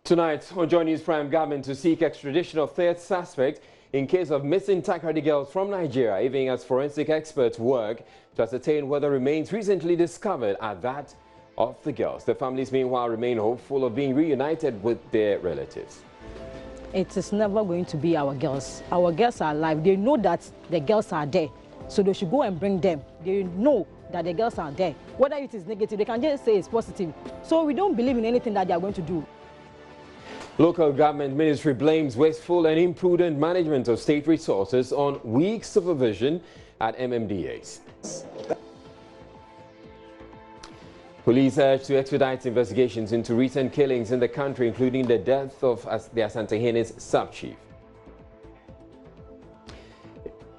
Tonight on Joy News Prime, government to seek extradition of third suspect in case of missing Takoradi girls from Nigeria, even as forensic experts work to ascertain whether remains recently discovered are that of the girls. The families, meanwhile, remain hopeful of being reunited with their relatives. It is never going to be our girls. Our girls are alive. They know that the girls are there, so they should go and bring them. They know that the girls are there. Whether it is negative, they can just say it's positive. So we don't believe in anything that they are going to do. Local government ministry blames wasteful and imprudent management of state resources on weak supervision at MMDAs. Police urge to expedite investigations into recent killings in the country, including the death of the Asante sub-chief.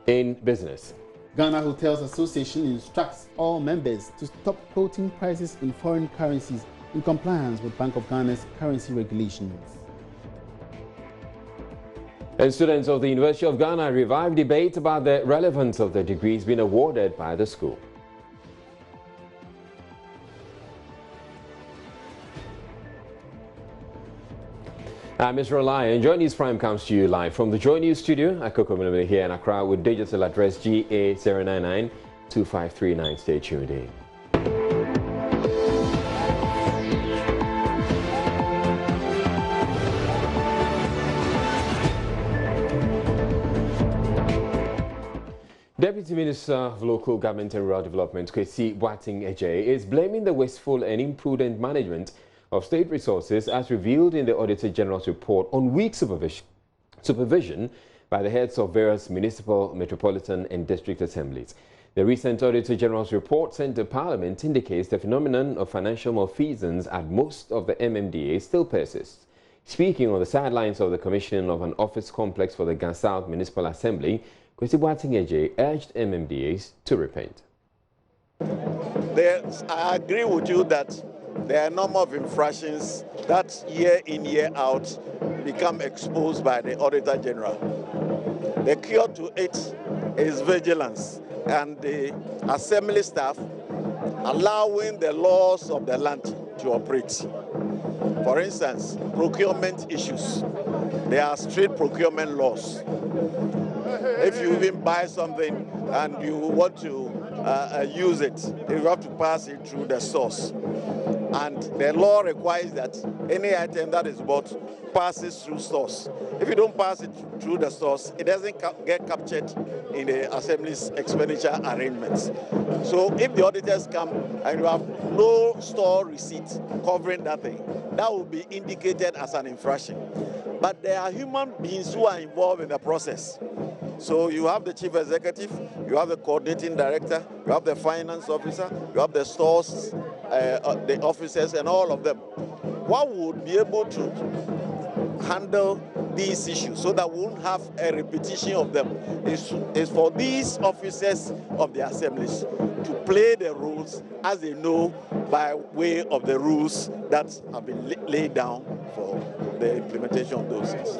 In business, Ghana Hotels Association instructs all members to stop quoting prices in foreign currencies in compliance with Bank of Ghana's currency regulations. And students of the University of Ghana revived debate about the relevance of the degrees being awarded by the school. I'm Mr. Lai, and Joy News Prime comes to you live from the Joy News studio. Akoko here in Accra with digital address GA0992539. Stay tuned in. Deputy Minister of Local Government and Rural Development, Kwesi Boateng-Ejay, is blaming the wasteful and imprudent management of state resources as revealed in the Auditor General's report on weak supervision by the heads of various municipal, metropolitan and district assemblies. The recent Auditor General's report sent to Parliament indicates the phenomenon of financial malfeasance at most of the MMDA still persists. Speaking on the sidelines of the commissioning of an office complex for the Ghana South Municipal Assembly, Kwesi Boateng-Ejay urged MMDAs to repent. I agree with you that there are a number of infractions that year in, year out become exposed by the Auditor General. The cure to it is vigilance and the assembly staff allowing the laws of the land to operate. For instance, procurement issues. There are strict procurement laws. If you even buy something and you want to use it, you have to pass it through the source. And the law requires that any item that is bought passes through source. If you don't pass it through the source, it doesn't get captured in the Assembly's expenditure arrangements. So if the auditors come and you have no store receipt covering that thing, that will be indicated as an infraction. But there are human beings who are involved in the process. So you have the chief executive, you have the coordinating director, you have the finance officer, you have the stores, the officers and all of them. What would be able to handle these issues so that we won't have a repetition of them is for these officers of the assemblies to play the rules as they know by way of the rules that have been laid down for the implementation of those things.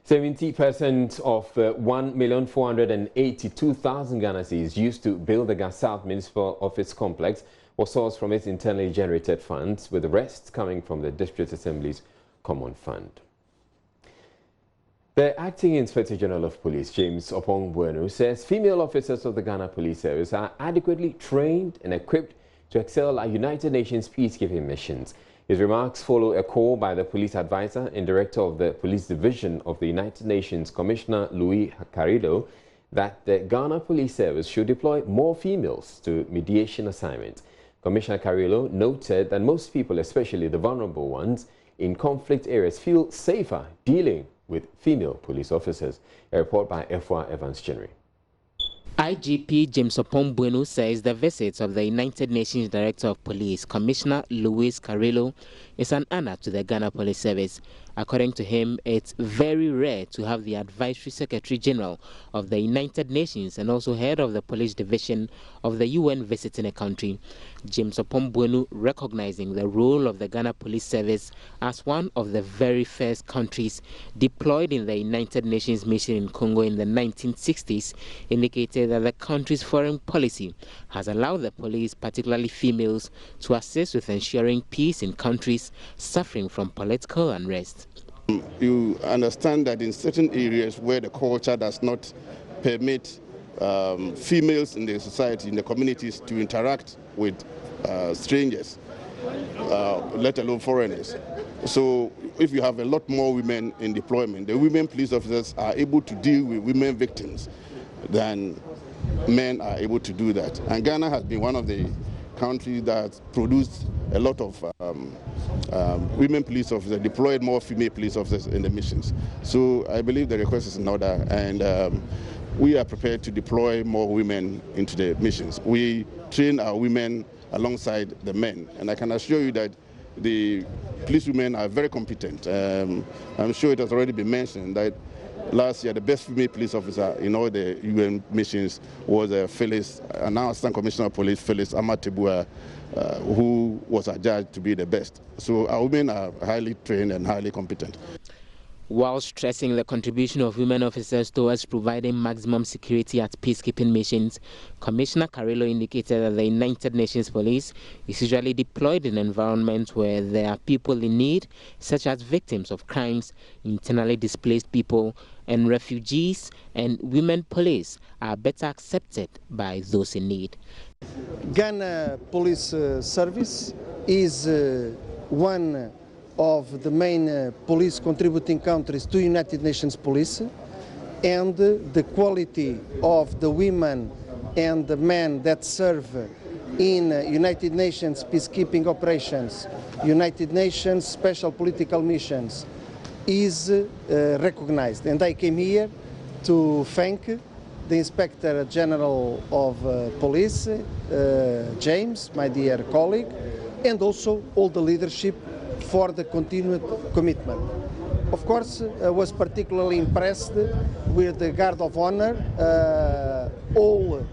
70% of the 1,482,000 Ghana cedis used to build the Ghana South Municipal Office Complex was sourced from its internally generated funds, with the rest coming from the District Assembly's Common Fund. The Acting Inspector General of Police, James Opong-Bueno, says female officers of the Ghana Police Service are adequately trained and equipped to excel at United Nations peacekeeping missions. His remarks follow a call by the police advisor and director of the Police Division of the United Nations, Commissioner Louis Carrillo, that the Ghana Police Service should deploy more females to mediation assignments. Commissioner Carrillo noted that most people, especially the vulnerable ones in conflict areas, feel safer dealing with female police officers. A report by Efwa Evans-Chenry. IGP James Opong-Bueno says the visit of the United Nations Director of Police, Commissioner Louis Carrillo, is an honor to the Ghana Police Service. According to him, it's very rare to have the Advisory Secretary General of the United Nations and also head of the police division of the UN visiting a country. James Opombwenu recognizing the role of the Ghana Police Service as one of the very first countries deployed in the United Nations mission in Congo in the 1960s, indicated that the country's foreign policy has allowed the police, particularly females, to assist with ensuring peace in countries suffering from political unrest. You understand that in certain areas where the culture does not permit females in the society, in the communities, to interact with strangers, let alone foreigners. So if you have a lot more women in deployment, the women police officers are able to deal with women victims than men are able to do that. And Ghana has been one of the countries that produced a lot of women police officers, deployed more female police officers in the missions. So I believe the request is in order, and we are prepared to deploy more women into the missions. We train our women alongside the men, and I can assure you that the police women are very competent. I'm sure it has already been mentioned that last year the best female police officer in all the UN missions was Phyllis, now Assistant Commissioner of Police Phyllis Amatebua, who was adjudged to be the best. So our women are highly trained and highly competent. While stressing the contribution of women officers towards providing maximum security at peacekeeping missions, Commissioner Carrillo indicated that the United Nations Police is usually deployed in environments where there are people in need, such as victims of crimes, internally displaced people, and refugees, and women police are better accepted by those in need. Ghana Police Service is one of the main police contributing countries to United Nations Police, and the quality of the women and the men that serve in United Nations peacekeeping operations, United Nations special political missions, is recognized. And I came here to thank the Inspector General of Police, James, my dear colleague, and also all the leadership for the continued commitment. Of course, I was particularly impressed with the Guard of Honor, all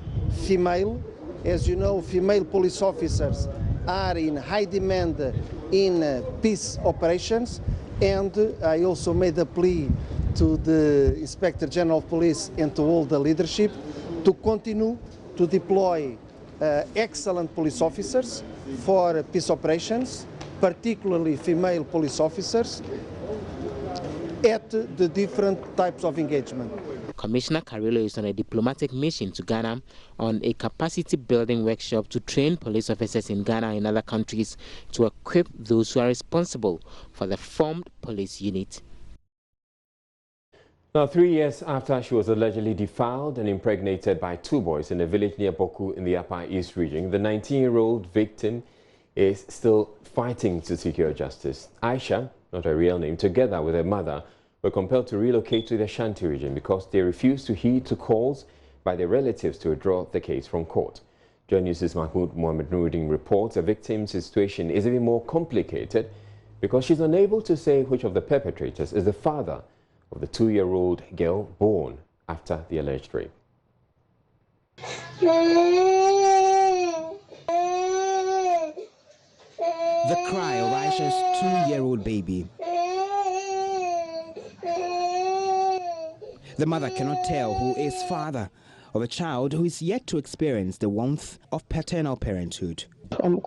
female. As you know, female police officers are in high demand in peace operations, and I also made a plea to the Inspector General of Police and to all the leadership to continue to deploy excellent police officers for peace operations, particularly female police officers, at the different types of engagement. Commissioner Carrillo is on a diplomatic mission to Ghana on a capacity building workshop to train police officers in Ghana and other countries to equip those who are responsible for the formed police unit. Now, 3 years after she was allegedly defiled and impregnated by 2 boys in a village near Boku in the Upper East region, the 19-year-old victim is still fighting to secure justice. Aisha, not her real name, together with her mother, were compelled to relocate to the Ashanti region because they refused to heed to calls by their relatives to withdraw the case from court. Joy News' Mahmoud Mohamed Nuruddin reports the victim's situation is even more complicated because she's unable to say which of the perpetrators is the father of the 2-year-old girl born after the alleged rape. The cry of Aisha's 2-year-old baby. The mother cannot tell who is father of a child who is yet to experience the warmth of paternal parenthood. None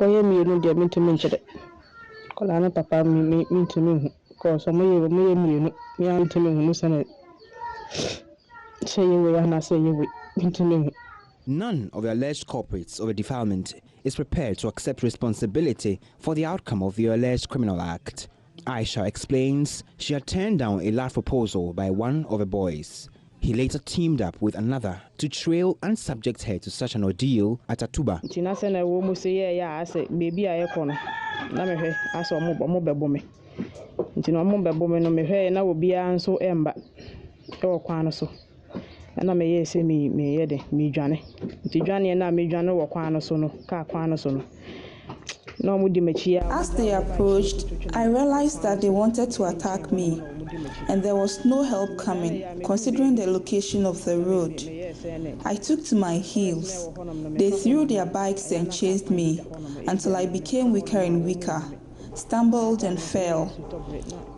of the alleged culprits of the defilement is prepared to accept responsibility for the outcome of the alleged criminal act. Aisha explains she had turned down a large proposal by one of the boys. He later teamed up with another to trail and subject her to such an ordeal at Atuba. As they approached, I realized that they wanted to attack me, and there was no help coming, considering the location of the road. I took to my heels. They threw their bikes and chased me until I became weaker and weaker, stumbled and fell.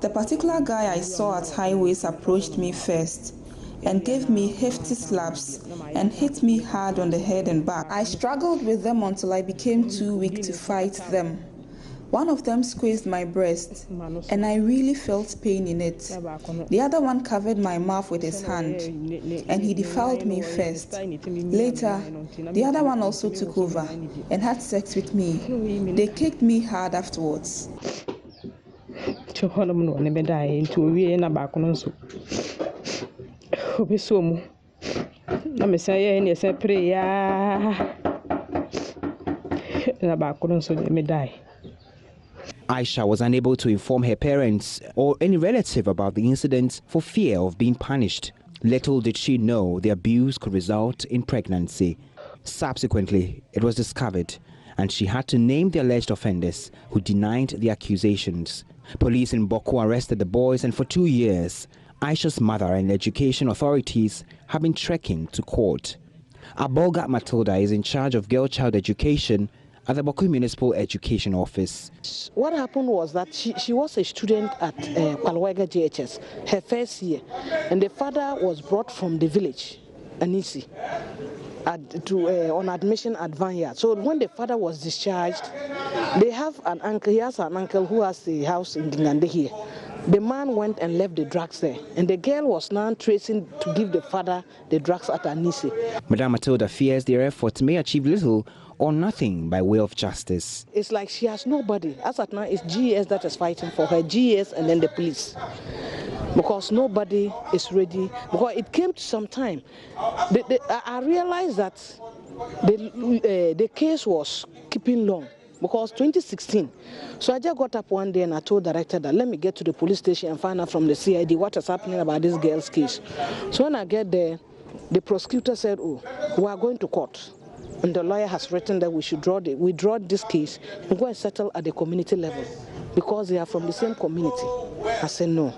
The particular guy I saw at highways approached me first and gave me hefty slaps and hit me hard on the head and back. I struggled with them until I became too weak to fight them. One of them squeezed my breast, and I really felt pain in it. The other one covered my mouth with his hand, and he defiled me first. Later, the other one also took over and had sex with me. They kicked me hard afterwards. Aisha was unable to inform her parents or any relative about the incident for fear of being punished. Little did she know the abuse could result in pregnancy. Subsequently, it was discovered, and she had to name the alleged offenders who denied the accusations. Police in Boko arrested the boys, and for 2 years, Aisha's mother and education authorities have been trekking to court. Abolga Matilda is in charge of girl child education at the Boko Municipal Education Office. What happened was that she was a student at Kwalwega JHS, her first year, and the father was brought from the village, Anisi, on admission at Vineyard. So when the father was discharged, they have an uncle, he has an uncle who has a house in Dingande here. The man went and left the drugs there, and the girl was now tracing to give the father the drugs at Anisi. Madame Matilda fears their efforts may achieve little or nothing by way of justice. It's like she has nobody. As at now, it's GS that is fighting for her, GS and then the police. Because nobody is ready. Because it came to some time. I realized that the case was keeping long. Because 2016, so I just got up one day and I told the director that let me get to the police station and find out from the CID what is happening about this girl's case. So when I get there, the prosecutor said, oh, we are going to court. And the lawyer has written that we should withdraw this case and go and settle at the community level because they are from the same community. I said no.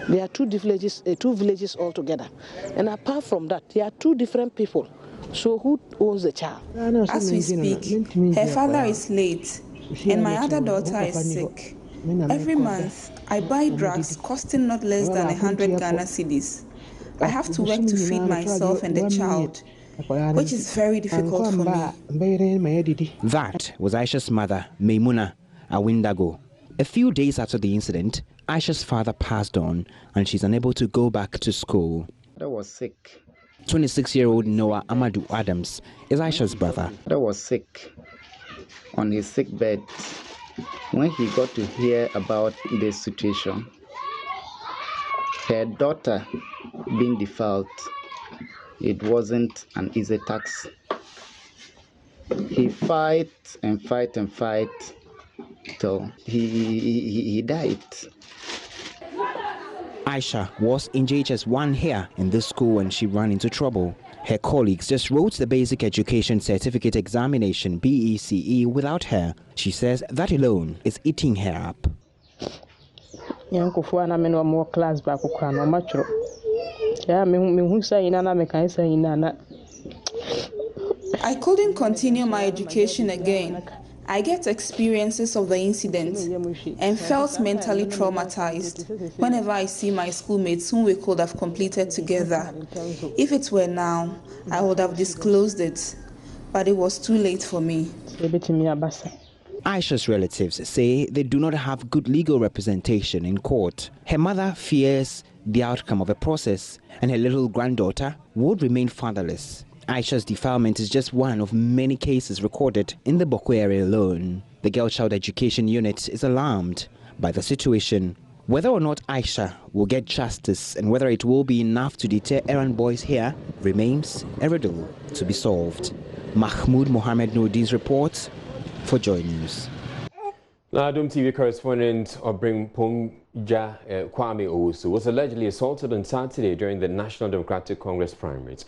There are two villages altogether. And apart from that, there are two different people. So who owns the child? As we speak, her father is late and my other daughter is sick. Every month, I buy drugs costing not less than 100 Ghana cedis. I have to work to feed myself and the child, which is very difficult for me. That was Aisha's mother, Maimuna Awindago. A few days after the incident, Aisha's father passed on and she's unable to go back to school. I was sick. 26-year-old Noah Amadou Adams is Aisha's brother. I was sick on his sick bed when he got to hear about this situation. Her daughter being defiled, it wasn't an easy task. He fight and fight and fight till he died. Aisha was in JHS 1 here in this school when she ran into trouble. Her colleagues just wrote the Basic Education Certificate Examination BECE without her. She says that alone is eating her up. I couldn't continue my education again. I get experiences of the incident and felt mentally traumatized whenever I see my schoolmates whom we could have completed together. If it were now, I would have disclosed it, but it was too late for me. Aisha's relatives say they do not have good legal representation in court. Her mother fears the outcome of the process, and her little granddaughter would remain fatherless. Aisha's defilement is just one of many cases recorded in the Boko area alone. The Girl Child Education Unit is alarmed by the situation. Whether or not Aisha will get justice and whether it will be enough to deter errand boys here remains a riddle to be solved. Mahmoud Mohammed Noordin's report for Joy News. Now, TV correspondent Obringpongja Kwame Owusu was allegedly assaulted on Saturday during the National Democratic Congress primaries.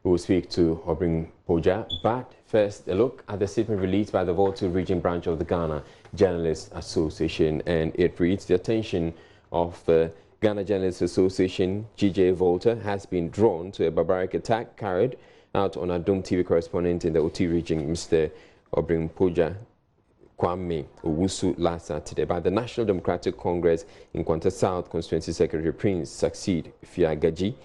We will speak to Obring Poja, but first a look at the statement released by the Volta region branch of the Ghana Journalists Association, and it reads: the attention of the Ghana Journalists Association, GJ Volta, has been drawn to a barbaric attack carried out on our TV correspondent in the OT region, Mr. Obring Poja Kwame Owusu, last Saturday by the National Democratic Congress in Kwanta South Constituency Secretary Prince Succeed Fiagaji.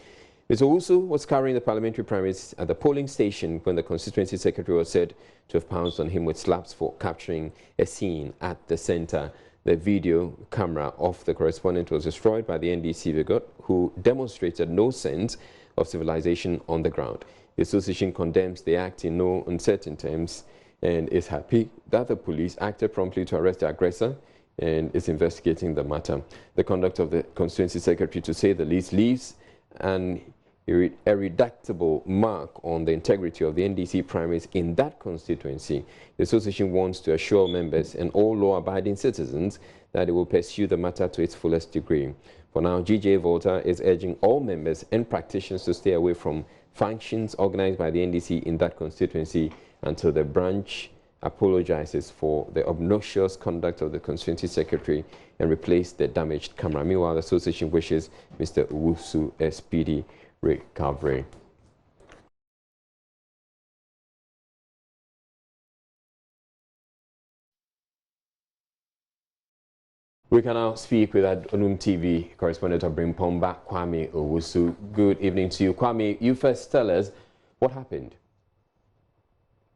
Mr. Owusu was carrying the parliamentary primaries at the polling station when the constituency secretary was said to have pounced on him with slaps for capturing a scene at the center. The video camera of the correspondent was destroyed by the NDC bigot, who demonstrated no sense of civilization on the ground. The association condemns the act in no uncertain terms and is happy that the police acted promptly to arrest the aggressor and is investigating the matter. The conduct of the constituency secretary, to say the least, leaves an irreducible mark on the integrity of the NDC primaries in that constituency. The association wants to assure members and all law-abiding citizens that it will pursue the matter to its fullest degree. For now, GJ Volta is urging all members and practitioners to stay away from functions organized by the NDC in that constituency until the branch apologizes for the obnoxious conduct of the constituency secretary and replace the damaged camera. Meanwhile, the association wishes Mr. Owusu a speedy recovery. We can now speak with TV correspondent Obring Pomba, Kwame Owusu. Good evening to you. Kwame, you first tell us what happened.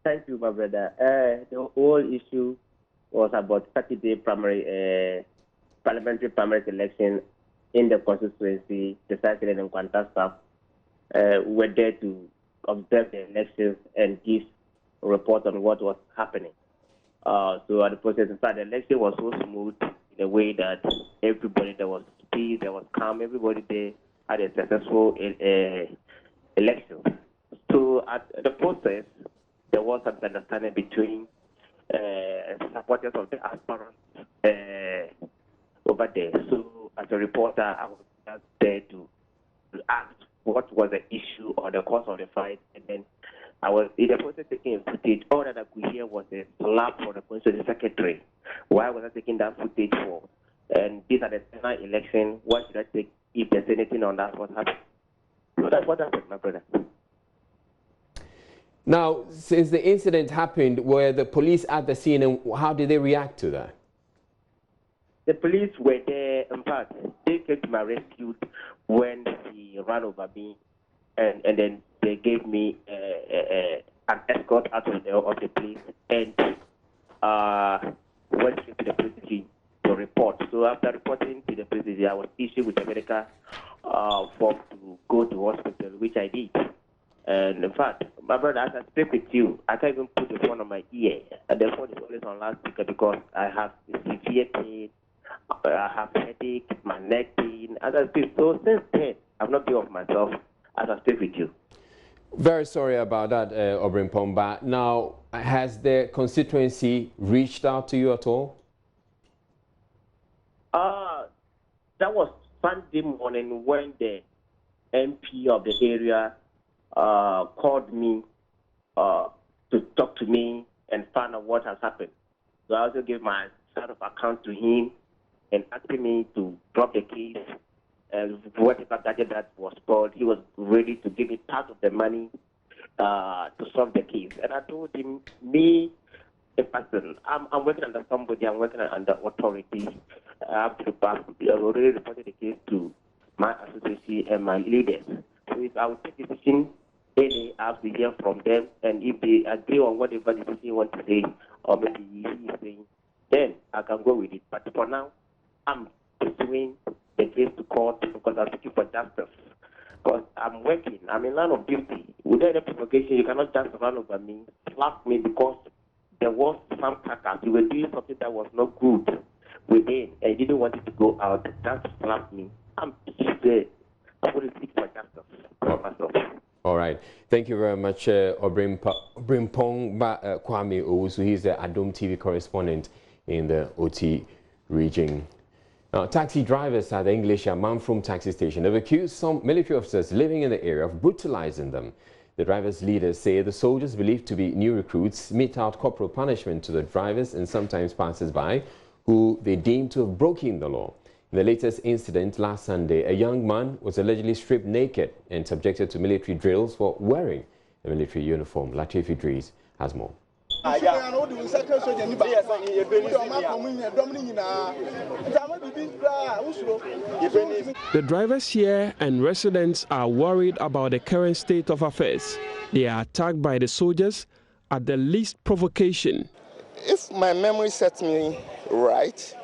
Thank you, my brother. The whole issue was about Saturday parliamentary primary election in the constituency, the Saturday and Kwanta South. We were there to observe the elections and give a report on what was happening. So at the process, in fact, the election was so smooth in a way that everybody, there was peace, there was calm, everybody there had a successful election. So at the process, there was some understanding between supporters of the aspirants over there. So as a reporter, I was just there to ask what was the issue or the cause of the fight, and then I was in the process taking a footage. All that I could hear was a slap for the constituency secretary. Why was I taking that footage for? And these are the final election. What should I take if there's anything on that? What happened? So that's what happened, my brother. Now, since the incident happened, were the police at the scene, and how did they react to that? The police were there. In fact, they came to my rescue when he ran over me, and then they gave me an escort out of the place, and went to the police station to report. So after reporting to the police station, I was issued with a medical form to go to hospital, which I did. And in fact, my brother, as I speak with you, I can't even put the phone on my ear. And the phone is always on loudspeaker because I have severe pain, I have headache, my neck pain. As I speak, so since then, I've not been of myself as I speak with you. Very sorry about that, Obring Pomba. Now, has the constituency reached out to you at all? That was Sunday morning when the MP of the area called me to talk to me and find out what has happened. So I also gave my side of account to him and asking me to drop the case. And whatever gadget that was called, he was ready to give me part of the money to solve the case. And I told him, me, a person, I'm working under somebody, I'm working under authority. I've already reported the case to my association and my leaders. So if I would take a decision, I have to hear from them, and if they agree on whatever decision you want to say, or maybe he is saying, then I can go with it. But for now, I'm pursuing the case to court because I'm looking for justice. Because I'm working, I'm in line of duty. Without any provocation, you cannot just run over me, slap me because there was some crackers. You were doing something that was not good within, and you didn't want it to go out. Just slap me. I'm going to seek for justice for myself. All right. Thank you very much, Obring Pomba Kwame Owusu. He's the TV correspondent in the OT region. Now, taxi drivers at the English Manfrom taxi station have accused some military officers living in the area of brutalizing them. The drivers' leaders say the soldiers believed to be new recruits mete out corporal punishment to the drivers and sometimes passers-by who they deemed to have broken the law. In the latest incident last Sunday, a young man was allegedly stripped naked and subjected to military drills for wearing a military uniform. Latif Idris has more. The drivers here and residents are worried about the current state of affairs. They are attacked by the soldiers at the least provocation. If my memory sets me right,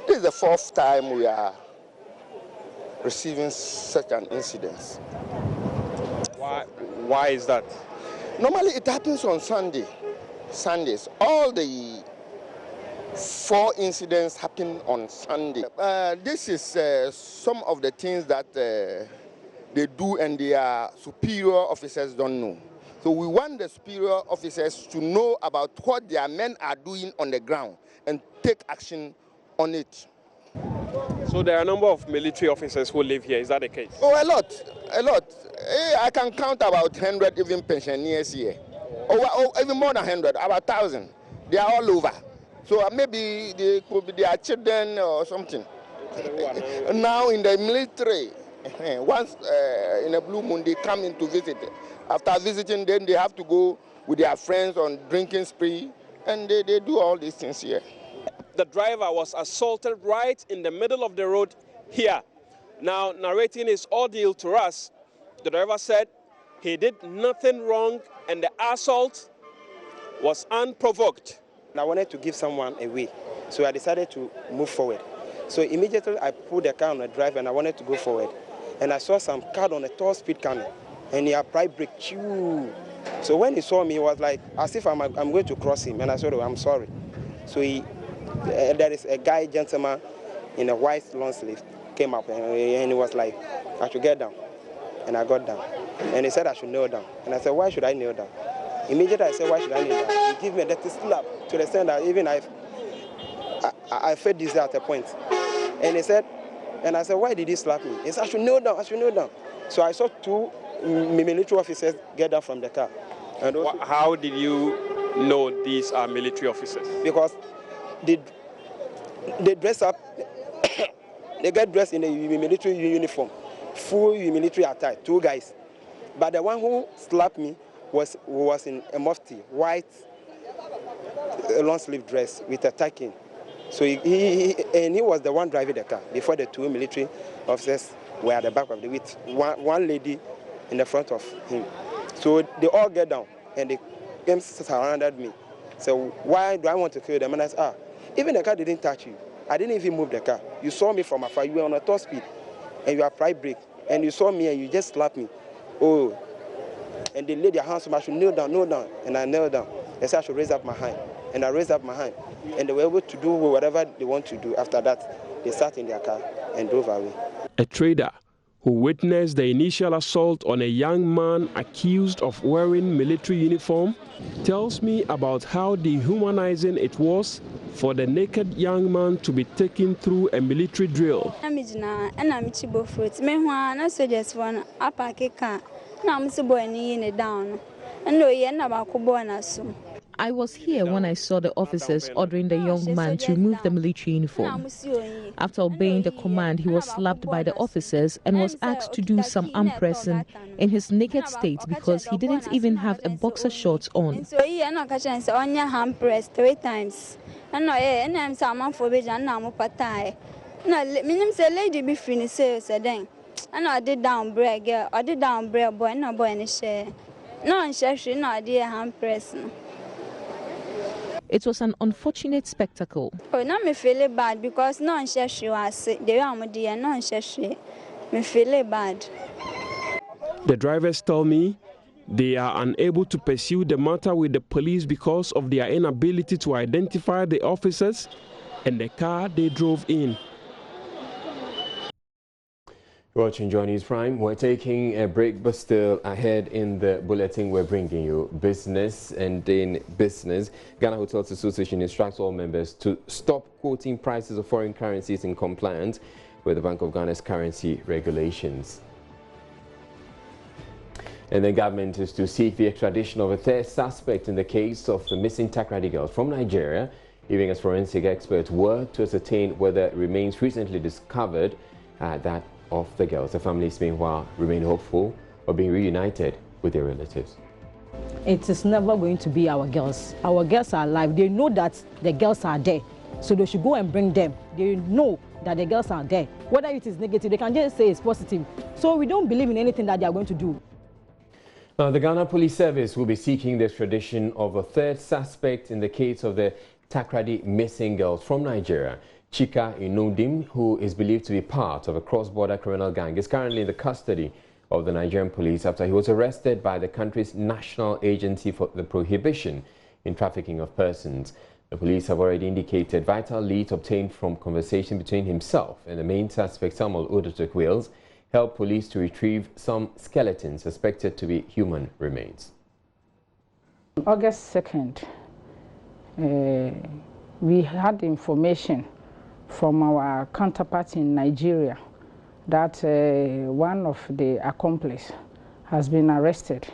this is the fourth time we are receiving such an incident. Why is that? Normally it happens on Sundays. All the 4 incidents happen on Sunday. This is some of the things that they do and their superior officers don't know. So we want the superior officers to know about what their men are doing on the ground and take action on it. So there are a number of military officers who live here. Is that the case? Oh, a lot. I can count about 100 even pensioners here. Even more than 100, about 1,000. They are all over. So maybe they could be their children or something. Now in the military, once in a blue moon they come in to visit. After visiting, then they have to go with their friends on drinking spree, and they do all these things here. The driver was assaulted right in the middle of the road here. Now, narrating his ordeal to us, the driver said he did nothing wrong and the assault was unprovoked. I wanted to give someone away, so I decided to move forward. So immediately I put the car on the drive and I wanted to go forward. And I saw some car on a tall speed coming, and he applied brake. So when he saw me, he was like, as if I'm going to cross him, and I said, oh, I'm sorry. So there is a gentleman in a white long sleeve came up and he was like, I should get down. And I got down. And he said I should kneel down. And I said, why should I kneel down? Immediately I said, why should I kneel down? He gave me a dirty slap to the extent that even I felt this at a point. And he said, and I said, why did he slap me? He said, I should kneel down, I should kneel down. So I saw 2 military officers get down from the car. And how did you know these are military officers? Because they dress up, they get dressed in a military uniform, full military attire, 2 guys. But the one who slapped me was in a mufti, white long sleeve dress with a tacking. So he was the one driving the car before the 2 military officers were at the back of the with one lady in the front of him. So they all get down and they came surrounded me. So why do I want to kill them? And I said, even the car didn't touch you. I didn't even move the car. You saw me from afar. You were on a top speed and you applied brake. And you saw me and you just slapped me. Oh. And they laid their hands on me. I should kneel down. And I knelt down. They said I should raise up my hand. And I raised up my hand. And they were able to do whatever they want to do. After that, they sat in their car and drove away. A trader who witnessed the initial assault on a young man accused of wearing military uniform tells me about how dehumanizing it was for the naked young man to be taken through a military drill. I was here when I saw the officers ordering the young man to remove the military uniform. After obeying the command, he was slapped by the officers and was asked to do some arm pressing in his naked state because he didn't even have a boxer shorts on. So he hand pressed 3 times. And I'm some for vision, and I'm patai. No, meaning say lady be finished, said then. And I did down bread, girl, I did down bread, boy, no boy, any share. No, and she no dear hand pressing. It was an unfortunate spectacle. Oh, now me feel bad because no one says she was sick. They are dear, no one says she. Me feel bad. The drivers tell me they are unable to pursue the matter with the police because of their inability to identify the officers and the car they drove in. Watching Joy News Prime, we're taking a break, but still ahead in the bulletin, we're bringing you business. And in business, Ghana Hotels Association instructs all members to stop quoting prices of foreign currencies in compliance with the Bank of Ghana's currency regulations. And the government is to seek the extradition of a third suspect in the case of the missing Takoradi girls from Nigeria, even as forensic experts work to ascertain whether remains recently discovered that of the girls. The families, meanwhile, remain hopeful of being reunited with their relatives. It is never going to be our girls. Our girls are alive. They know that the girls are there. So they should go and bring them. They know that the girls are there. Whether it is negative, they can just say it's positive. So we don't believe in anything that they are going to do. Now, the Ghana Police Service will be seeking the extradition of a third suspect in the case of the Takoradi missing girls from Nigeria. Chika Inudim, who is believed to be part of a cross-border criminal gang, is currently in the custody of the Nigerian police after he was arrested by the country's National Agency for the Prohibition in Trafficking of Persons. The police have already indicated vital leads obtained from conversation between himself and the main suspect, Samuel Odotokwils, helped police to retrieve some skeletons suspected to be human remains. August 2nd, we had information from our counterpart in Nigeria that one of the accomplices has been arrested.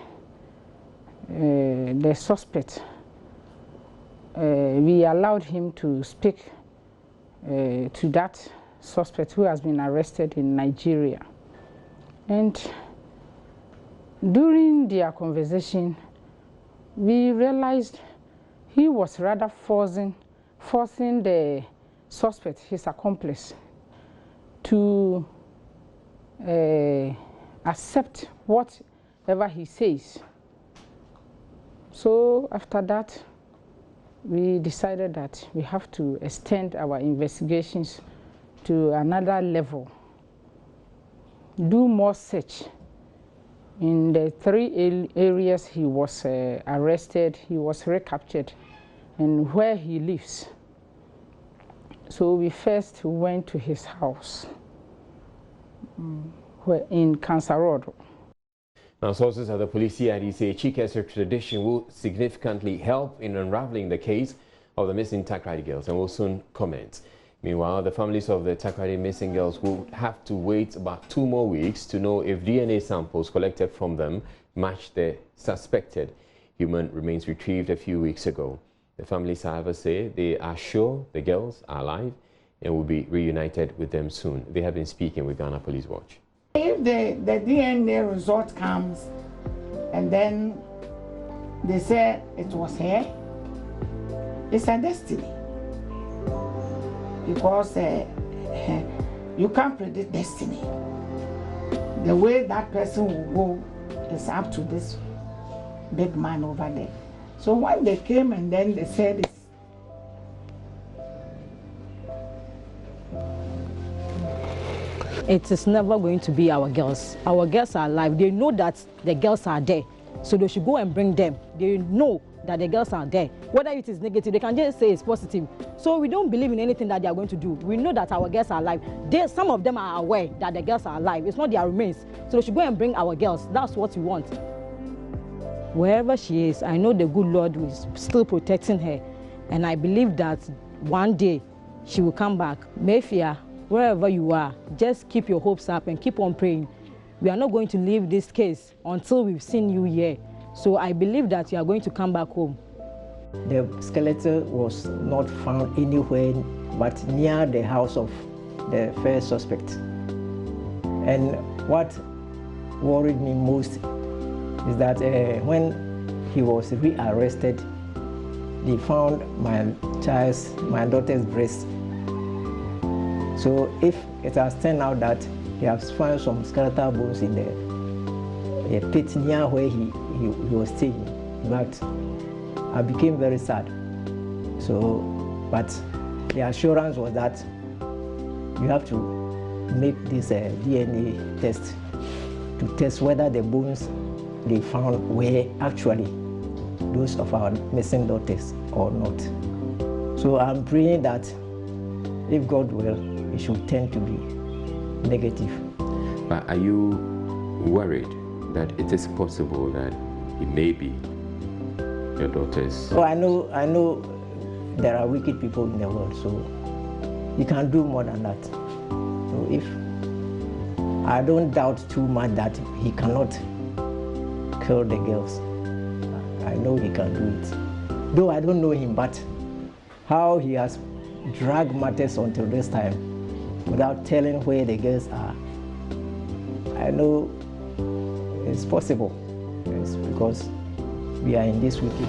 The suspect, we allowed him to speak to that suspect who has been arrested in Nigeria. And during their conversation, we realized he was rather forcing the suspect, his accomplice, to accept whatever he says. So after that, we decided that we have to extend our investigations to another level, do more search in the 3 areas he was arrested, he was recaptured, and where he lives. So we first went to his house in Cancer Road. Now, sources at the police CID say Chika's extradition will significantly help in unraveling the case of the missing Takoradi girls and will soon comment. Meanwhile, the families of the Takoradi missing girls will have to wait about 2 more weeks to know if DNA samples collected from them match the suspected human remains retrieved a few weeks ago. The families, however, say they are sure the girls are alive and will be reunited with them soon. They have been speaking with Ghana Police Watch. If the DNA result comes and then they say it was her, it's a destiny. Because you can't predict destiny. The way that person will go is up to this big man over there. So when they came and then they said it's It is never going to be our girls. Our girls are alive. They know that the girls are there. So they should go and bring them. They know that the girls are there. Whether it is negative, they can just say it's positive. So we don't believe in anything that they are going to do. We know that our girls are alive. Some of them are aware that the girls are alive. It's not their remains. So they should go and bring our girls. That's what we want. Wherever she is, I know the good Lord is still protecting her. And I believe that one day she will come back. Mayfair, wherever you are, just keep your hopes up and keep on praying. We are not going to leave this case until we've seen you here. So I believe that you are going to come back home. The skeleton was not found anywhere but near the house of the first suspect. And what worried me most is that when he was rearrested, they found my daughter's breast. So if it has turned out that he has found some skeletal bones in the pit near where he was staying, but I became very sad. So, but the assurance was that you have to make this DNA test to test whether the bones they found were actually those of our missing daughters or not. So I'm praying that if God will, it should tend to be negative. But are you worried that it is possible that it may be your daughters? Oh, I know there are wicked people in the world, so you can do more than that. So if I don't doubt too much that he cannot kill the girls. I know he can do it. Though I don't know him, but how he has dragged matters until this time without telling where the girls are, I know it's possible. It's because we are in this wicked.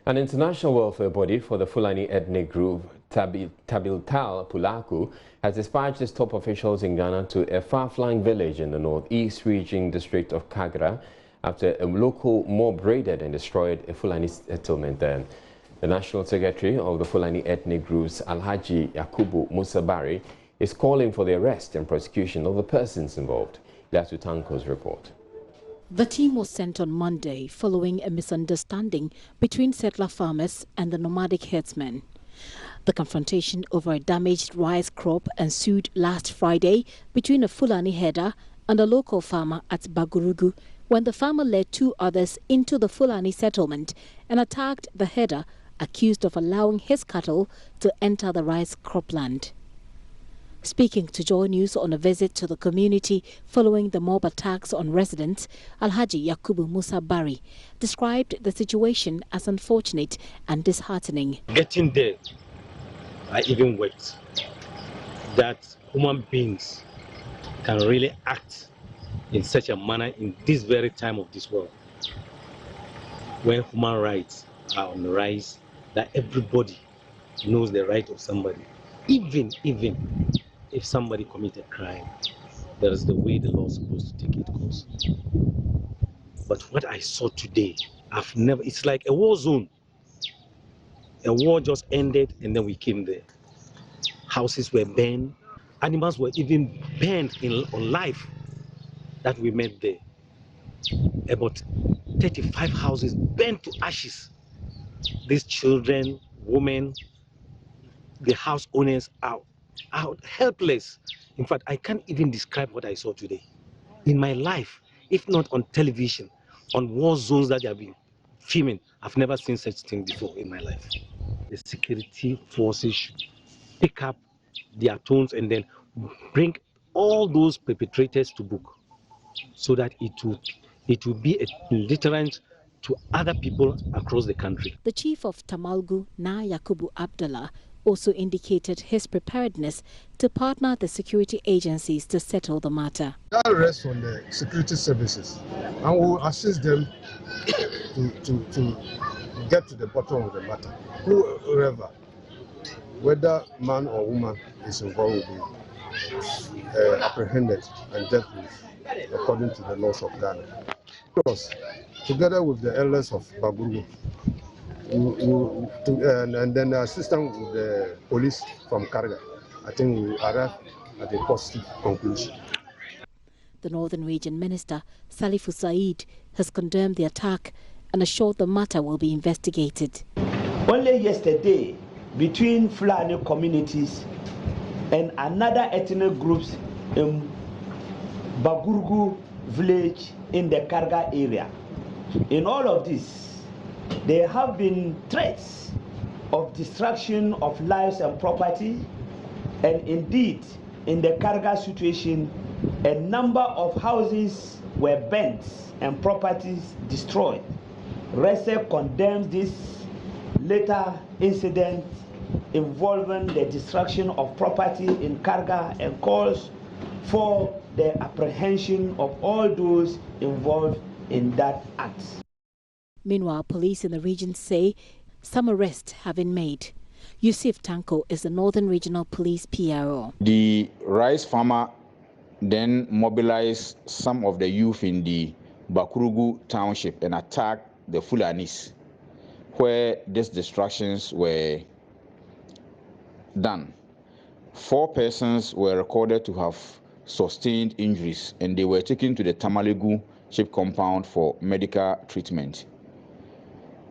An international welfare body for the Fulani ethnic group, Tabiltal Pulaku, has dispatched its top officials in Ghana to a far-flung village in the northeast region district of Kagra after a local mob raided and destroyed a Fulani settlement there. The National Secretary of the Fulani ethnic groups, Alhaji Yakubu Musabari, is calling for the arrest and prosecution of the persons involved. That's Tanko's report. The team was sent on Monday following a misunderstanding between settler farmers and the nomadic herdsmen. The confrontation over a damaged rice crop ensued last Friday between a Fulani herder and a local farmer at Bagurugu when the farmer led two others into the Fulani settlement and attacked the herder, accused of allowing his cattle to enter the rice cropland. Speaking to Joy News on a visit to the community following the mob attacks on residents, Alhaji Yakubu Musabari described the situation as unfortunate and disheartening. Getting there, I even wept that human beings can really act in such a manner in this very time of this world, when human rights are on the rise, that everybody knows the right of somebody, even if somebody committed a crime, there is the way the law is supposed to take its course. But what I saw today, it's like a war zone. A war just ended and then we came there. Houses were burned, animals were even burned on life that we met there. About 35 houses burned to ashes. These children, women, the house owners are out helpless. In fact, I can't even describe what I saw today. In my life, if not on television, on war zones that have been filming, I've never seen such thing before in my life. The security forces should pick up their tones and then bring all those perpetrators to book so that it will be a deterrent to other people across the country. The chief of Tamalgu, Na Yakubu Abdullah, also indicated his preparedness to partner the security agencies to settle the matter. That rests on the security services, and we will assist them to get to the bottom of the matter. Whoever, whether man or woman is involved, will be apprehended and dealt with according to the laws of Ghana. Plus, together with the elders of Bagurugu, and then the assistant with the police from Karga, I think we will arrive at a positive conclusion. The Northern Region Minister, Salifu Said, has condemned the attack and assured the matter will be investigated. Only yesterday, between Fulani communities and another ethnic groups in Bagurugu village in the Karga area, in all of this, there have been threats of destruction of lives and property, and indeed, in the Karga situation, a number of houses were burnt and properties destroyed. RESE condemns this later incident involving the destruction of property in Karga and calls for the apprehension of all those involved in that act. Meanwhile, police in the region say some arrests have been made. Yusuf Tanko is the Northern Regional Police PRO. The rice farmer then mobilized some of the youth in the Bakurugu township and attacked the Fulanis, where these destructions were done. 4 persons were recorded to have sustained injuries, and they were taken to the Tamalegu ship compound for medical treatment.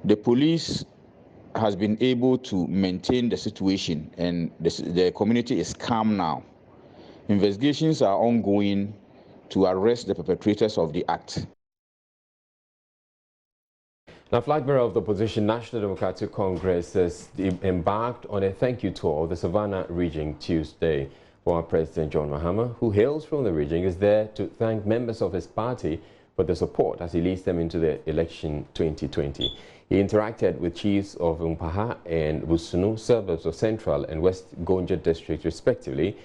The police has been able to maintain the situation, and the community is calm now. Investigations are ongoing to arrest the perpetrators of the act. Now, flag bearer of the opposition National Democratic Congress has embarked on a thank you tour of the Savannah region Tuesday. Former President John Mahama, who hails from the region, is there to thank members of his party for the support as he leads them into the election 2020. He interacted with chiefs of Mpaha and Busunu, suburbs of Central and West Gonja districts respectively,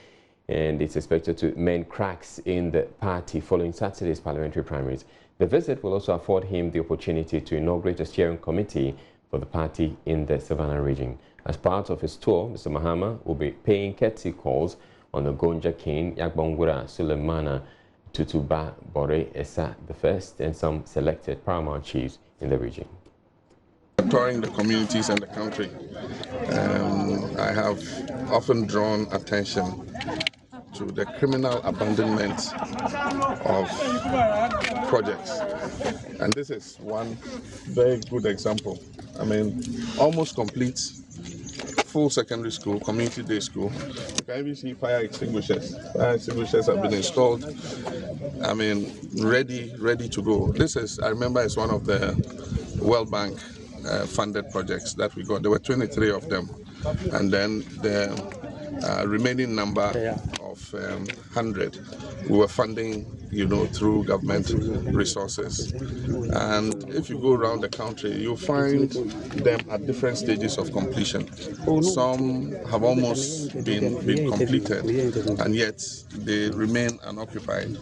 and it's expected to mend cracks in the party following Saturday's parliamentary primaries. The visit will also afford him the opportunity to inaugurate a steering committee for the party in the Savannah region. As part of his tour, Mr. Mahama will be paying courtesy calls on the Gonja King, Yagbongura, Sulemana, Tutuba, Bore, Esa I, and some selected paramount chiefs in the region. Touring the communities and the country, I have often drawn attention to the criminal abandonment of projects. And this is one very good example. I mean, almost complete full secondary school, community day school. You can even see fire extinguishers. Fire extinguishers have been installed. I mean, ready to go. This is, I remember, it's one of the World Bank funded projects that we got. There were 23 of them. And then the remaining number of 100 we were funding, through government resources. And if you go around the country, you'll find them at different stages of completion. Some have almost been completed, and yet they remain unoccupied.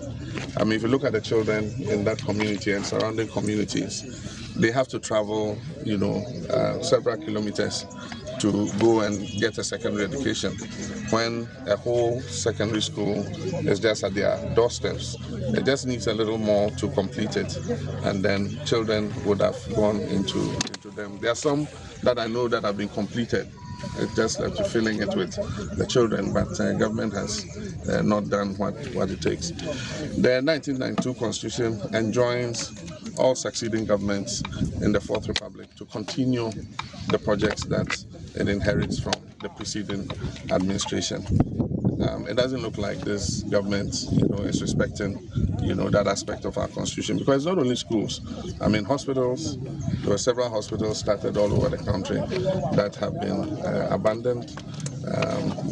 I mean, if you look at the children in that community and surrounding communities, they have to travel, several kilometers to go and get a secondary education, when a whole secondary school is just at their doorsteps. It just needs a little more to complete it, and then children would have gone into them. There are some that I know that have been completed. It's just that you're filling it with the children, but government has not done what it takes. The 1992 Constitution enjoins all succeeding governments in the Fourth Republic to continue the projects that it inherits from the preceding administration. It doesn't look like this government, is respecting, that aspect of our constitution, because it's not only schools. I mean, hospitals. There were several hospitals started all over the country that have been abandoned.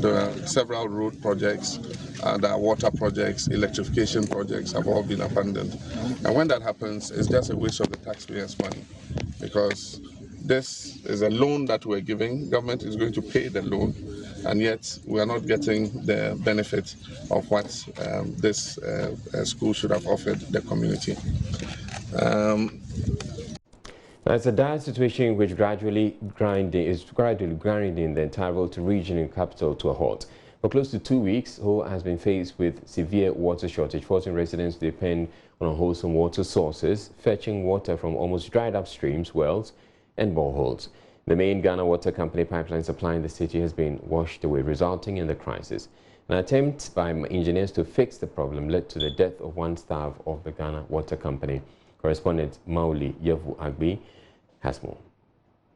There are several road projects, there are water projects, electrification projects have all been abandoned. And when that happens, it's just a waste of the taxpayers' money, because this is a loan that we're giving. Government is going to pay the loan, and yet we are not getting the benefit of what this school should have offered the community. It's a dire situation which is gradually grinding the entire Volta regional capital to a halt. For close to 2 weeks, Ho has been faced with severe water shortage, forcing residents to depend on unwholesome water sources, fetching water from almost dried up streams, wells, and boreholes. The main Ghana Water Company pipeline supplying the city has been washed away, resulting in the crisis. An attempt by engineers to fix the problem led to the death of one staff of the Ghana Water Company. Correspondent Mauli Yevu Agbi has more.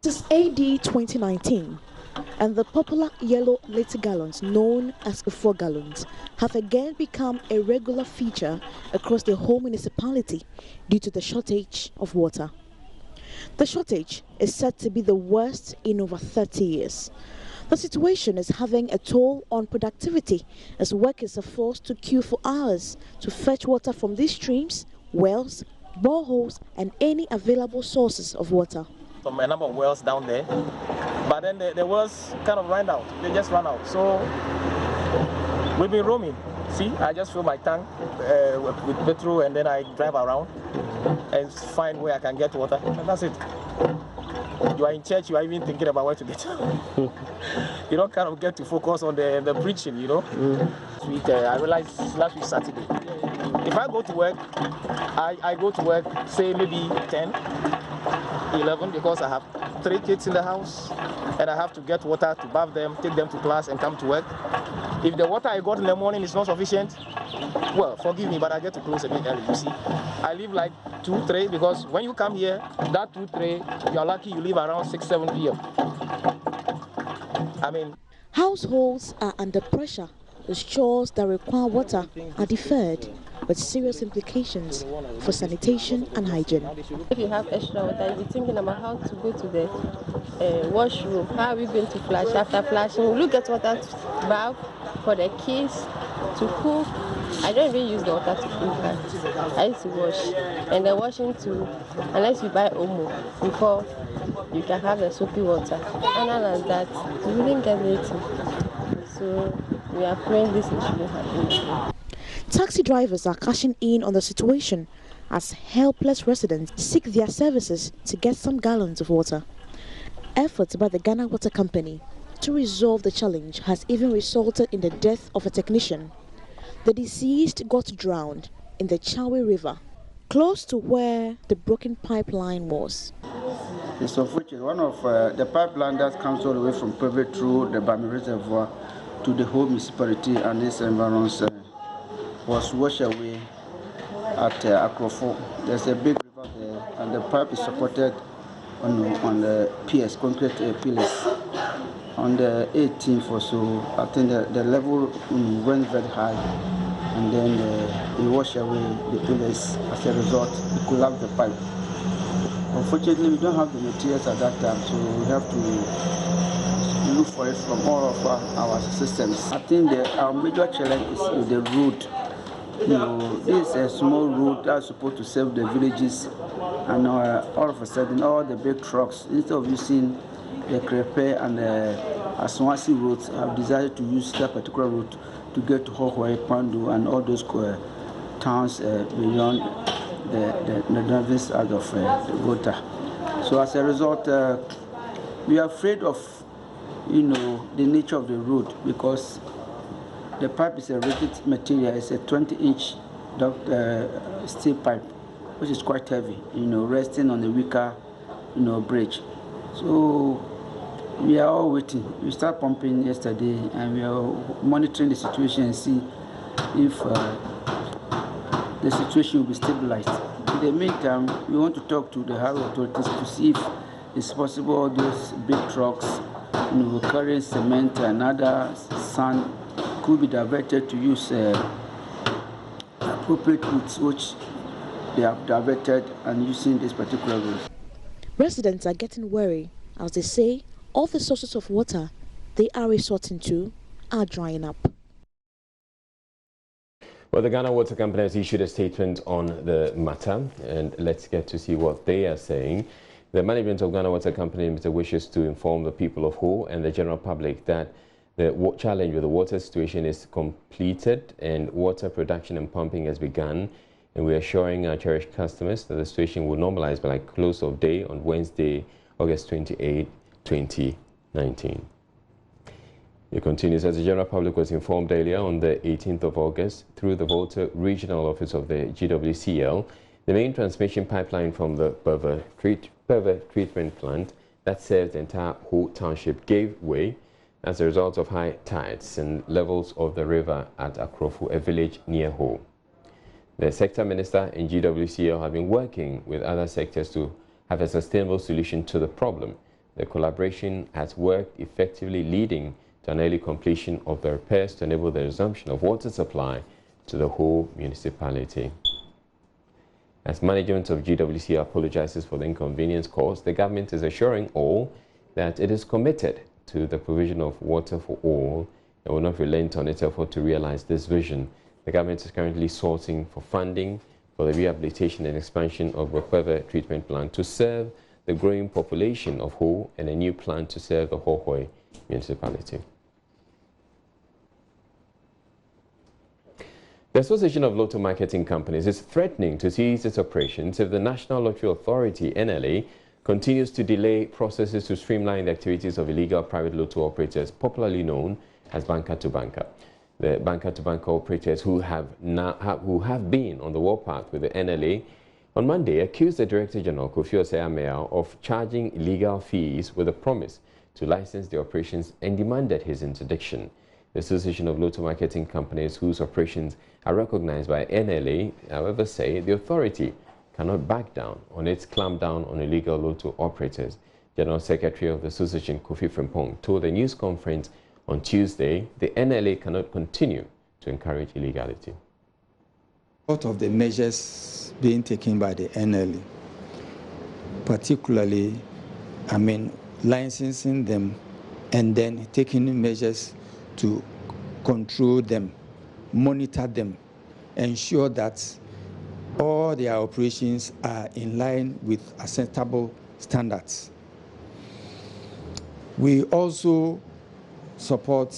This is AD 2019, and the popular yellow liter gallons, known as 4 gallons, have again become a regular feature across the whole municipality due to the shortage of water. The shortage is said to be the worst in over 30 years. The situation is having a toll on productivity as workers are forced to queue for hours to fetch water from these streams, wells, boreholes, and any available sources of water. A number of wells down there, but then the wells kind of ran out. They just ran out. So we've been roaming. See, I just fill my tank with petrol, and then I drive around and find where I can get water, and that's it. You are in church, you are even thinking about where to get. You don't kind of get to focus on the preaching, I realized last week Saturday, if I go to work, I go to work, say maybe 10, 11, because I have 3 kids in the house, and I have to get water to bath them, take them to class, and come to work. If the water I got in the morning is not sufficient, well, forgive me, but I get to close a bit early, you see. I leave like 2, 3, because when you come here, that 2, 3, you're lucky you leave around 6, 7 p.m. I mean, households are under pressure the chores that require water are deferred, with serious implications for sanitation and hygiene. If you have extra water, you'll be thinking about how to go to the washroom. How are we going to flush? After flushing, will you get water to bath, for the kids to cook? I don't even use the water to cook. I used to wash, and the washing too, unless you buy Omo before you can have the soapy water. And other than that, you wouldn't get anything. So we are praying this issue happen. Taxi drivers are cashing in on the situation as helpless residents seek their services to get some gallons of water. Efforts by the Ghana Water Company to resolve the challenge has even resulted in the death of a technician. The deceased got drowned in the Chawe River, close to where the broken pipeline was. It's unfortunate. One of the pipeline that comes all the way from Private through the Bami Reservoir to the whole municipality and its environs was washed away at Akrofo. There's a big river there, and the pipe is supported on the piers, concrete pillars. On the 18th or so, I think the level went very high, and then we washed away the pillars. As a result, we collapsed the pipe. Unfortunately, we don't have the materials at that time, so we have to look for it from all of our systems. I think our major challenge is with the road. This is a small road that's supposed to serve the villages, and all of a sudden, all the big trucks, instead of using the Krepe and the Aswasi roads, have decided to use that particular route to get to Hohoi, Pandu, and all those towns beyond the northern out of the Volta. So as a result, we are afraid of, the nature of the road, because the pipe is a rigid material. It's a 20-inch steel pipe, which is quite heavy, resting on the weaker, bridge. So we are all waiting. We start pumping yesterday, and we are monitoring the situation and see if the situation will be stabilized. In the meantime, we want to talk to the higher authorities to see if it's possible all those big trucks, carrying cement and other sand could be diverted to use appropriate routes which they have diverted and using this particular route. Residents are getting worried as they say all the sources of water they are resorting to are drying up. Well, the Ghana Water Company has issued a statement on the matter, and let's get to see what they are saying. The management of Ghana Water Company wishes to inform the people of Ho and the general public that the challenge with the water situation is completed and water production and pumping has begun, and we are assuring our cherished customers that the situation will normalize by close of day on Wednesday, August 28, 2019. It continues as the general public was informed earlier on the 18th of August through the Volta Regional Office of the GWCL. The main transmission pipeline from the Perver treatment plant that serves the entire Ho township gave way as a result of high tides and levels of the river at Akrofu, a village near Ho. The sector minister and GWCL have been working with other sectors to have a sustainable solution to the problem. The collaboration has worked effectively, leading to an early completion of the repairs to enable the resumption of water supply to the whole municipality. As management of GWC apologizes for the inconvenience caused, the government is assuring all that it is committed to the provision of water for all and will not relent on its effort to realize this vision. The government is currently sourcing for funding for the rehabilitation and expansion of the Wekweve treatment plant to serve the growing population of Ho and a new plant to serve the Hohoi municipality. The Association of Lotto Marketing Companies is threatening to cease its operations if the National Lottery Authority, NLA, continues to delay processes to streamline the activities of illegal private lotto operators, popularly known as banker-to-banker. The banker-to-banker operators who have been on the warpath with the NLA on Monday accused the Director General, Kofi Osei-Amea, of charging illegal fees with a promise to license the operations and demanded his interdiction. The Association of Lotto Marketing Companies, whose operations are recognized by NLA, however, say the authority cannot back down on its clampdown on illegal lotto operators. General Secretary of the Association, Kofi Frimpong, told a news conference on Tuesday, the NLA cannot continue to encourage illegality. Out of the measures being taken by the NLA, particularly, licensing them and then taking measures to control them, monitor them, ensure that all their operations are in line with acceptable standards. We also support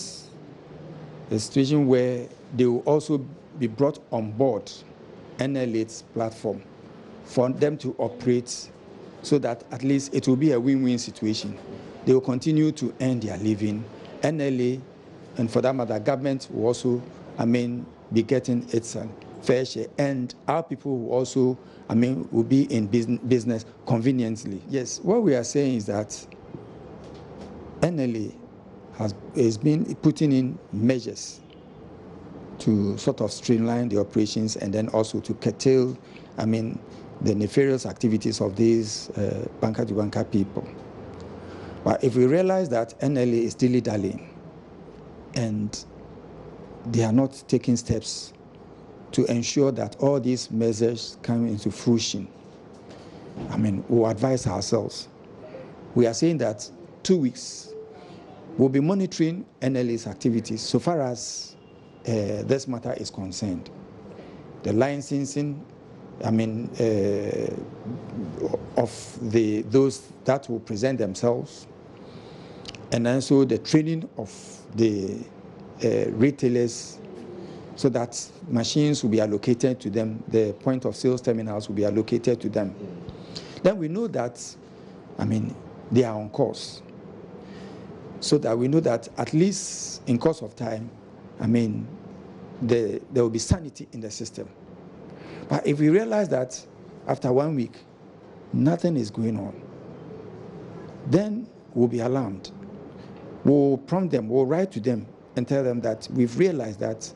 a situation where they will also be brought on board NLA's platform for them to operate so that at least it will be a win-win situation. They will continue to earn their living. NLA, and for that matter, government will also, be getting its fair share. And our people will also, will be in business conveniently. Yes, what we are saying is that NLA has been putting in measures to sort of streamline the operations and then also to curtail, the nefarious activities of these banker-to-banker people. But if we realize that NLA is dilly-dallying and they are not taking steps to ensure that all these measures come into fruition, we'll advise ourselves. We are saying that 2 weeks, we'll be monitoring NLA's activities so far as this matter is concerned. The licensing, of those that will present themselves, and also the training of the retailers so that machines will be allocated to them, the point of sales terminals will be allocated to them. Then we know that, they are on course. So that we know that at least in course of time, there will be sanity in the system. But if we realize that after 1 week, nothing is going on, then we'll be alarmed. We'll prompt them, we'll write to them and tell them that we've realized that,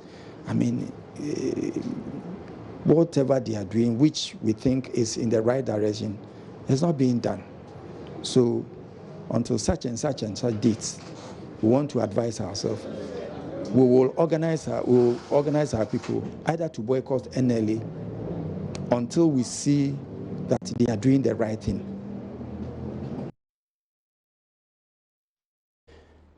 whatever they are doing, which we think is in the right direction, is not being done. So until such and such dates, we want to advise ourselves. We will organize our people either to boycott NLA until we see that they are doing the right thing.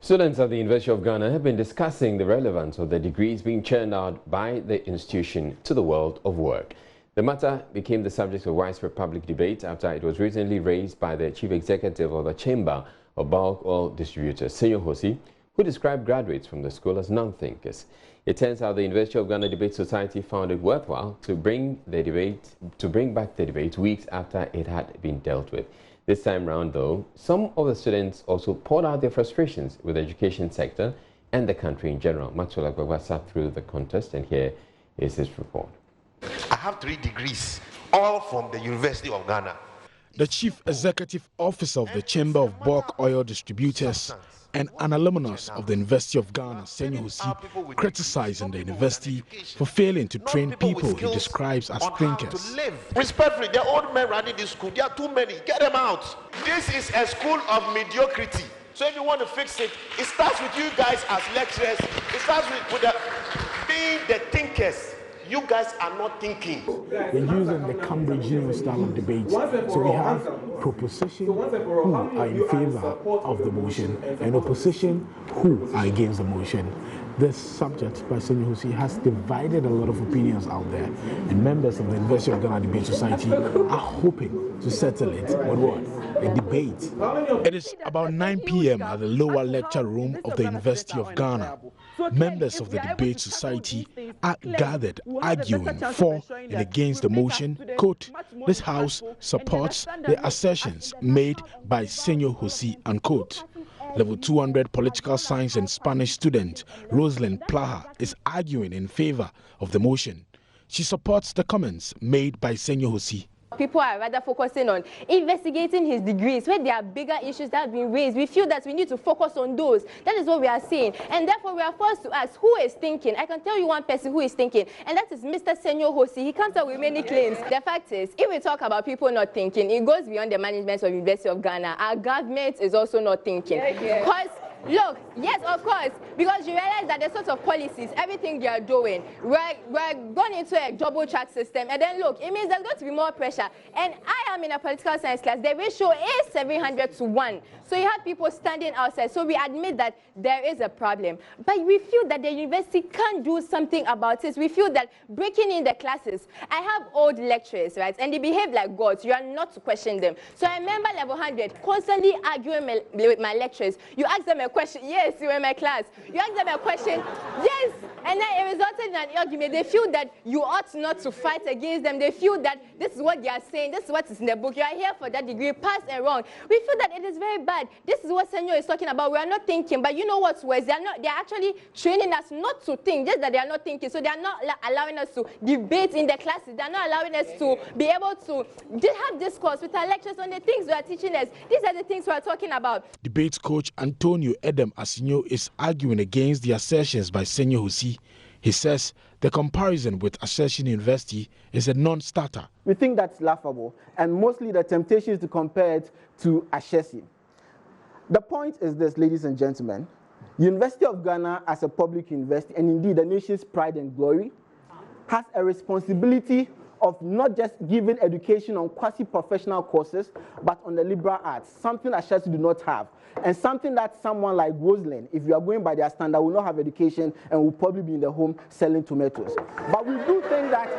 Students at the University of Ghana have been discussing the relevance of the degrees being churned out by the institution to the world of work. The matter became the subject of widespread public debate after it was recently raised by the Chief Executive of the Chamber of Bulk Oil Distributors, Senyor Hosi, who described graduates from the school as non-thinkers. It turns out the University of Ghana Debate Society found it worthwhile to bring back the debate weeks after it had been dealt with. This time round, though, some of the students also poured out their frustrations with the education sector and the country in general. Maxwell Agbagba sat through the contest, and here is his report. I have 3 degrees, all from the University of Ghana. The Chief Executive Officer of the Chamber of Bulk Oil Distributors and an alumnus of the University of Ghana, Senyor Hosi, criticizing the university for failing to train people he describes as thinkers. Respectfully, the old men running this school, there are too many. Get them out. This is a school of mediocrity. So if you want to fix it, it starts with you guys as lecturers. It starts with being the thinkers. You guys are not thinking. We're using the Cambridge style of debate. So we have proposition who are in favor of the motion and opposition who are against the motion. This subject by Senyor Hosi has divided a lot of opinions out there, and members of the University of Ghana Debate Society are hoping to settle it with what? A debate. It is about 9 p.m. at the lower lecture room of the University of Ghana. Members of the Debate Society are gathered arguing for and against the motion. Quote, this house supports the assertions made by Senyor Hosi, unquote. Level 200 political science and Spanish student Rosalind Plaha is arguing in favor of the motion. She supports the comments made by Senyor Hosi. People are rather focusing on investigating his degrees. Where there are bigger issues that have been raised, we feel that we need to focus on those. That is what we are saying. And therefore, we are forced to ask, who is thinking? I can tell you one person who is thinking, and that is Mr. Senyor Hosi. He comes up with many claims. The fact is, if we talk about people not thinking, it goes beyond the management of the University of Ghana. Our government is also not thinking. Because Look, yes, of course, because you realize that the sort of policies, everything they are doing, we're going into a double track system, and then look, it means there's going to be more pressure. And I am in a political science class. The ratio is 700 to 1. So you have people standing outside. So we admit that there is a problem. But we feel that the university can do something about it. We feel that breaking in the classes, I have old lecturers, right? And they behave like gods. You are not to question them. So I remember level 100 constantly arguing with my lecturers. You ask them a question. Yes, you were in my class. You ask them a question. Yes. And then it resulted in an argument. They feel that you ought not to fight against them. They feel that this is what they are saying. This is what is in the book. You are here for that degree. Pass and wrong. We feel that it is very bad. This is what Senor is talking about. We are not thinking. But you know what's worse? They are actually training us not to think. Just that they are not thinking. So they are not allowing us to debate in the classes. They are not allowing us to be able to have discourse with our lecturers on the things we are teaching us. These are the things we are talking about. Debate coach Antonio Edem Asinyo is arguing against the assertions by Senor Husi. He says the comparison with Assertion University is a non-starter. We think that's laughable, and mostly the temptation is to compare it to Ashesi. The point is this, ladies and gentlemen. University of Ghana, as a public university, and indeed the nation's pride and glory, has a responsibility of not just giving education on quasi-professional courses, but on the liberal arts, something Ashesi do not have, and something that someone like Rosalind, if you are going by their standard, will not have education and will probably be in the home selling tomatoes. But we do think that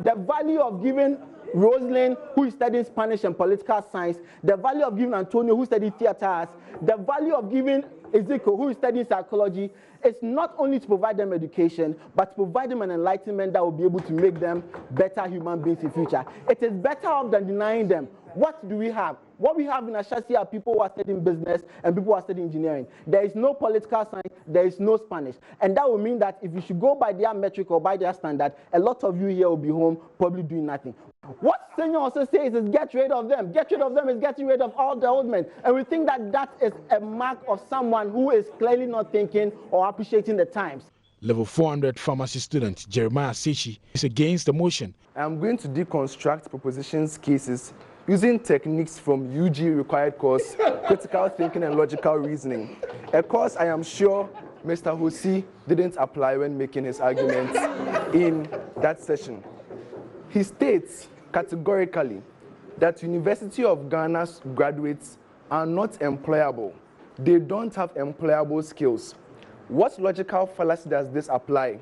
the value of giving Rosalind, who is studying Spanish and political science, the value of giving Antonio, who studied theater arts, the value of giving Ezekiel, who is studying psychology, is not only to provide them education, but to provide them an enlightenment that will be able to make them better human beings in future. It is better off than denying them. What do we have? What we have in Ashesi are people who are studying business and people who are studying engineering. There is no political science, there is no Spanish. And that will mean that if you should go by their metric or by their standard, a lot of you here will be home probably doing nothing. What Senor also says is get rid of them. Get rid of them is getting rid of all the old men. And we think that that is a mark of someone who is clearly not thinking or appreciating the times. Level 400 pharmacy student Jeremiah Sechi is against the motion. I'm going to deconstruct propositions cases using techniques from UG required course, critical thinking and logical reasoning. A course I am sure Mr. Husi didn't apply when making his arguments in that session. He states categorically that University of Ghana's graduates are not employable. They don't have employable skills. What logical fallacy does this apply?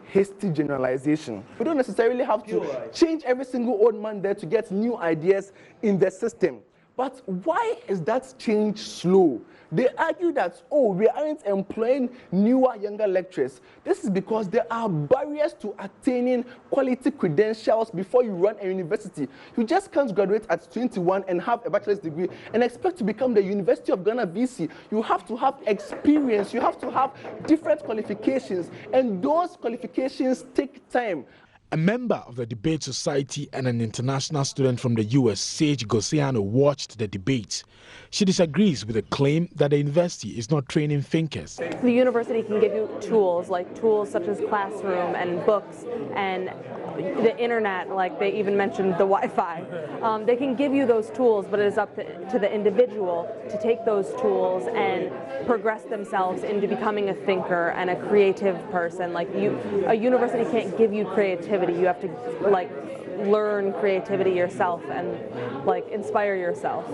Hasty generalization. We don't necessarily have to change every single old man there to get new ideas in the system. But why is that change slow? They argue that, oh, we aren't employing newer, younger lecturers. This is because there are barriers to attaining quality credentials before you run a university. You just can't graduate at 21 and have a bachelor's degree and expect to become the University of Ghana VC. You have to have experience. You have to have different qualifications, and those qualifications take time. A member of the Debate Society and an international student from the US, Sage Gosiano, watched the debates. She disagrees with the claim that the university is not training thinkers. The university can give you tools, like tools such as classroom and books and the internet, like they even mentioned the Wi-Fi. They can give you those tools, but it is up to the individual to take those tools and progress themselves into becoming a thinker and a creative person. Like a university can't give you creativity. You have to learn creativity yourself and inspire yourself.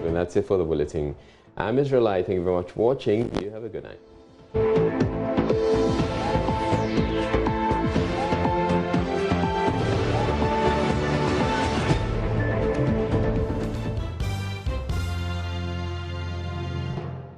And that's it for the bulletin. I'm Israelite. Thank you very much for watching. You have a good night.